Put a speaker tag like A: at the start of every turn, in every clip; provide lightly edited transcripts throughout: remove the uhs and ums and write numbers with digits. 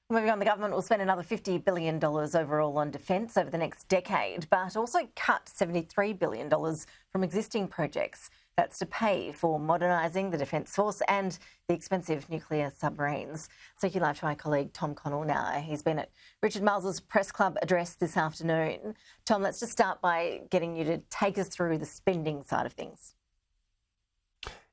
A: Moving on, the government will spend another $50 billion overall on defence over the next decade, but also cut $73 billion from existing projects. That's to pay for modernising the Defence Force and the expensive nuclear submarines. So you live to my colleague Tom Connell now. He's been at Richard Marles' press club address this afternoon. Tom, let's just start by getting you to take us through the spending side of things.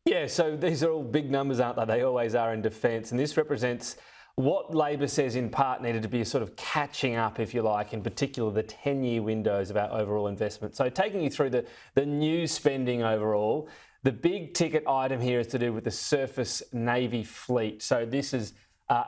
B: Yeah, so these are all big numbers, aren't they? They always are in defence, and this represents what Labor says in part needed to be a sort of catching up, if you like, in particular the 10-year windows of our overall investment. So taking you through the new spending overall, the big ticket item here is to do with the surface Navy fleet. So this is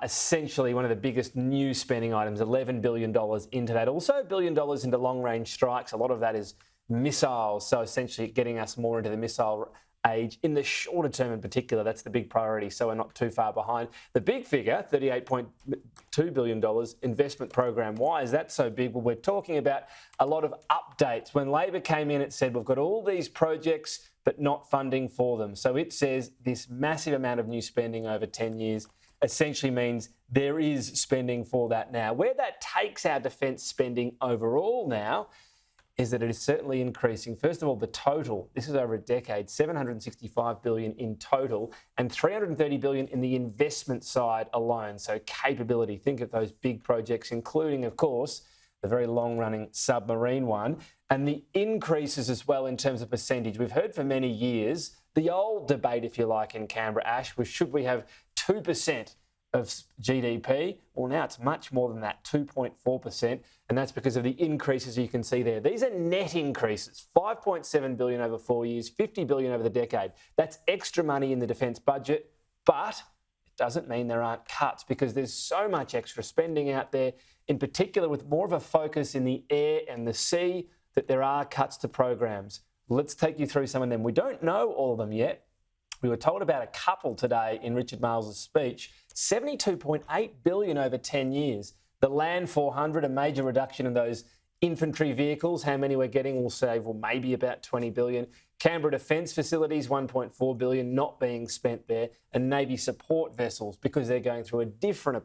B: essentially one of the biggest new spending items, $11 billion into that. Also $1 billion into long-range strikes. A lot of that is missiles, so essentially getting us more into the missile age in the shorter term in particular. That's the big priority, so we're not too far behind. The big figure, $38.2 billion investment program. Why is that so big? Well, we're talking about a lot of updates. When Labor came in, it said we've got all these projects but not funding for them. So it says this massive amount of new spending over 10 years essentially means there is spending for that now. Where that takes our defence spending overall now is that it is certainly increasing. First of all, the total, this is over a decade, $765 billion in total and $330 billion in the investment side alone. So capability, think of those big projects, including, of course, the very long-running submarine one. And the increases as well in terms of percentage. We've heard for many years, the old debate, if you like, in Canberra, Ash, was should we have 2% of GDP? Well, now it's much more than that, 2.4%, and that's because of the increases you can see there. These are net increases, $5.7 billion over 4 years, $50 billion over the decade. That's extra money in the defence budget, but it doesn't mean there aren't cuts because there's so much extra spending out there, in particular with more of a focus in the air and the sea, that there are cuts to programs. Let's take you through some of them. We don't know all of them yet. We were told about a couple today in Richard Marles' speech. $72.8 billion over 10 years. The Land 400, a major reduction in those infantry vehicles. How many we're getting will save, well, maybe about $20 billion. Canberra Defence Facilities, $1.4 billion not being spent there. And Navy support vessels, because they're going through a different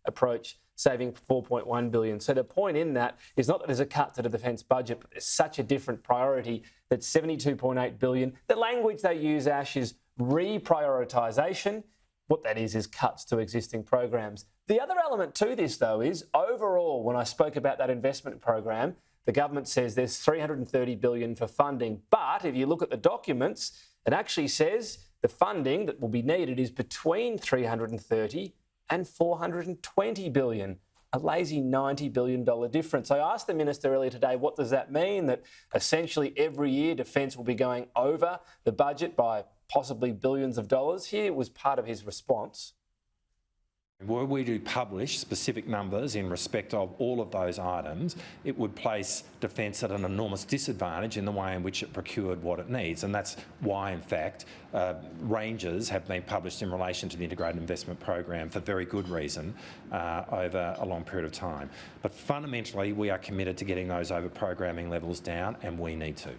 B: approach, saving $4.1 billion. So the point in that is not that there's a cut to the defence budget, but there's such a different priority that $72.8 billion. The language they use, Ash, is reprioritisation. What that is cuts to existing programs. The other element to this, though, is overall, when I spoke about that investment program, the government says there's $330 billion for funding. But if you look at the documents, it actually says the funding that will be needed is between $330 and $420 billion. A lazy $90 billion difference. I asked the Minister earlier today, what does that mean? That essentially every year Defence will be going over the budget by possibly billions of dollars. Here was part of his response.
C: Were we to publish specific numbers in respect of all of those items, it would place Defence at an enormous disadvantage in the way in which it procured what it needs. And that's why, in fact, ranges have been published in relation to the Integrated Investment Program for very good reason over a long period of time. But fundamentally, we are committed to getting those over-programming levels down, and we need to.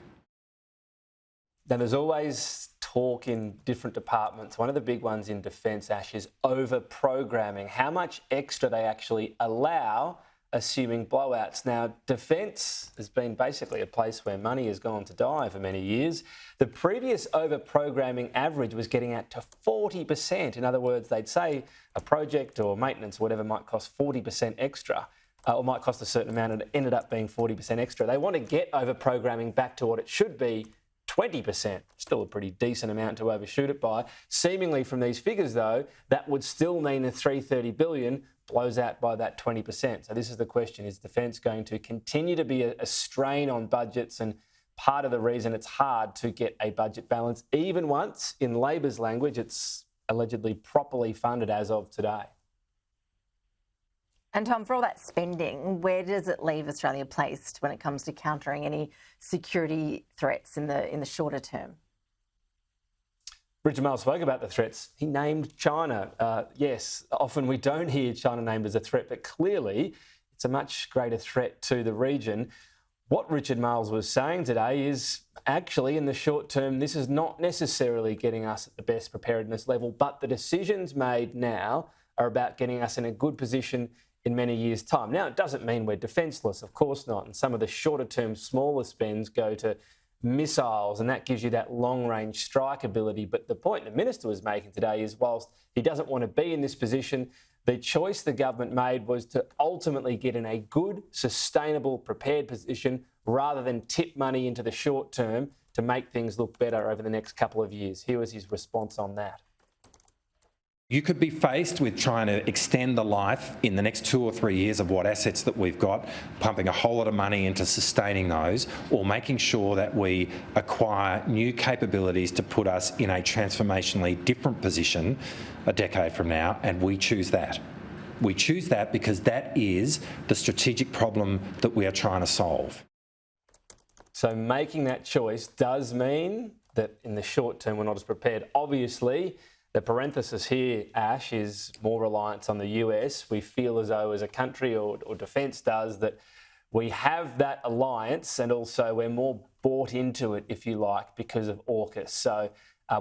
B: Now, there's always talk in different departments. One of the big ones in Defence, Ash, is over-programming, how much extra they actually allow, assuming blowouts. Now, Defence has been basically a place where money has gone to die for many years. The previous over-programming average was getting out to 40%. In other words, they'd say a project or maintenance, whatever, might cost 40% extra. Or might cost a certain amount, and it ended up being 40% extra. They want to get over-programming back to what it should be, 20%, still a pretty decent amount to overshoot it by. Seemingly from these figures, though, that would still mean the $330 billion blows out by that 20%. So this is the question, is Defence going to continue to be a strain on budgets? And part of the reason it's hard to get a budget balance, even once, in Labor's language, it's allegedly properly funded as of today.
A: And Tom, for all that spending, where does it leave Australia placed when it comes to countering any security threats in the shorter term?
B: Richard Marles spoke about the threats. He named China. Yes, often we don't hear China named as a threat, but clearly it's a much greater threat to the region. What Richard Marles was saying today is actually in the short term, this is not necessarily getting us at the best preparedness level, but the decisions made now are about getting us in a good position in many years' time. Now, it doesn't mean we're defenceless, of course not. And some of the shorter-term, smaller spends go to missiles, and that gives you that long-range strike ability. But the point the Minister was making today is, whilst he doesn't want to be in this position, the choice the government made was to ultimately get in a good, sustainable, prepared position rather than tip money into the short term to make things look better over the next couple of years. Here was his response on that.
C: You could be faced with trying to extend the life in the next 2 or 3 years of what assets that we've got, pumping a whole lot of money into sustaining those, or making sure that we acquire new capabilities to put us in a transformationally different position a decade from now, and we choose that. We choose that because that is the strategic problem that we are trying to solve.
B: So making that choice does mean that in the short term we're not as prepared. Obviously, the parenthesis here, Ash, is more reliance on the US. We feel as though as a country, or Defence does, that we have that alliance and also we're more bought into it, if you like, because of AUKUS. So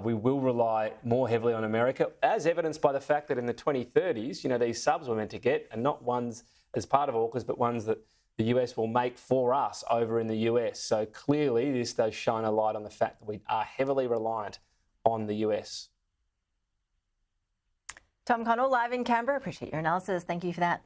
B: we will rely more heavily on America, as evidenced by the fact that in the 2030s, these subs we're meant to get are not ones as part of AUKUS, but ones that the US will make for us over in the US. So clearly this does shine a light on the fact that we are heavily reliant on the US.
A: Tom Connell, live in Canberra. Appreciate your analysis. Thank you for that.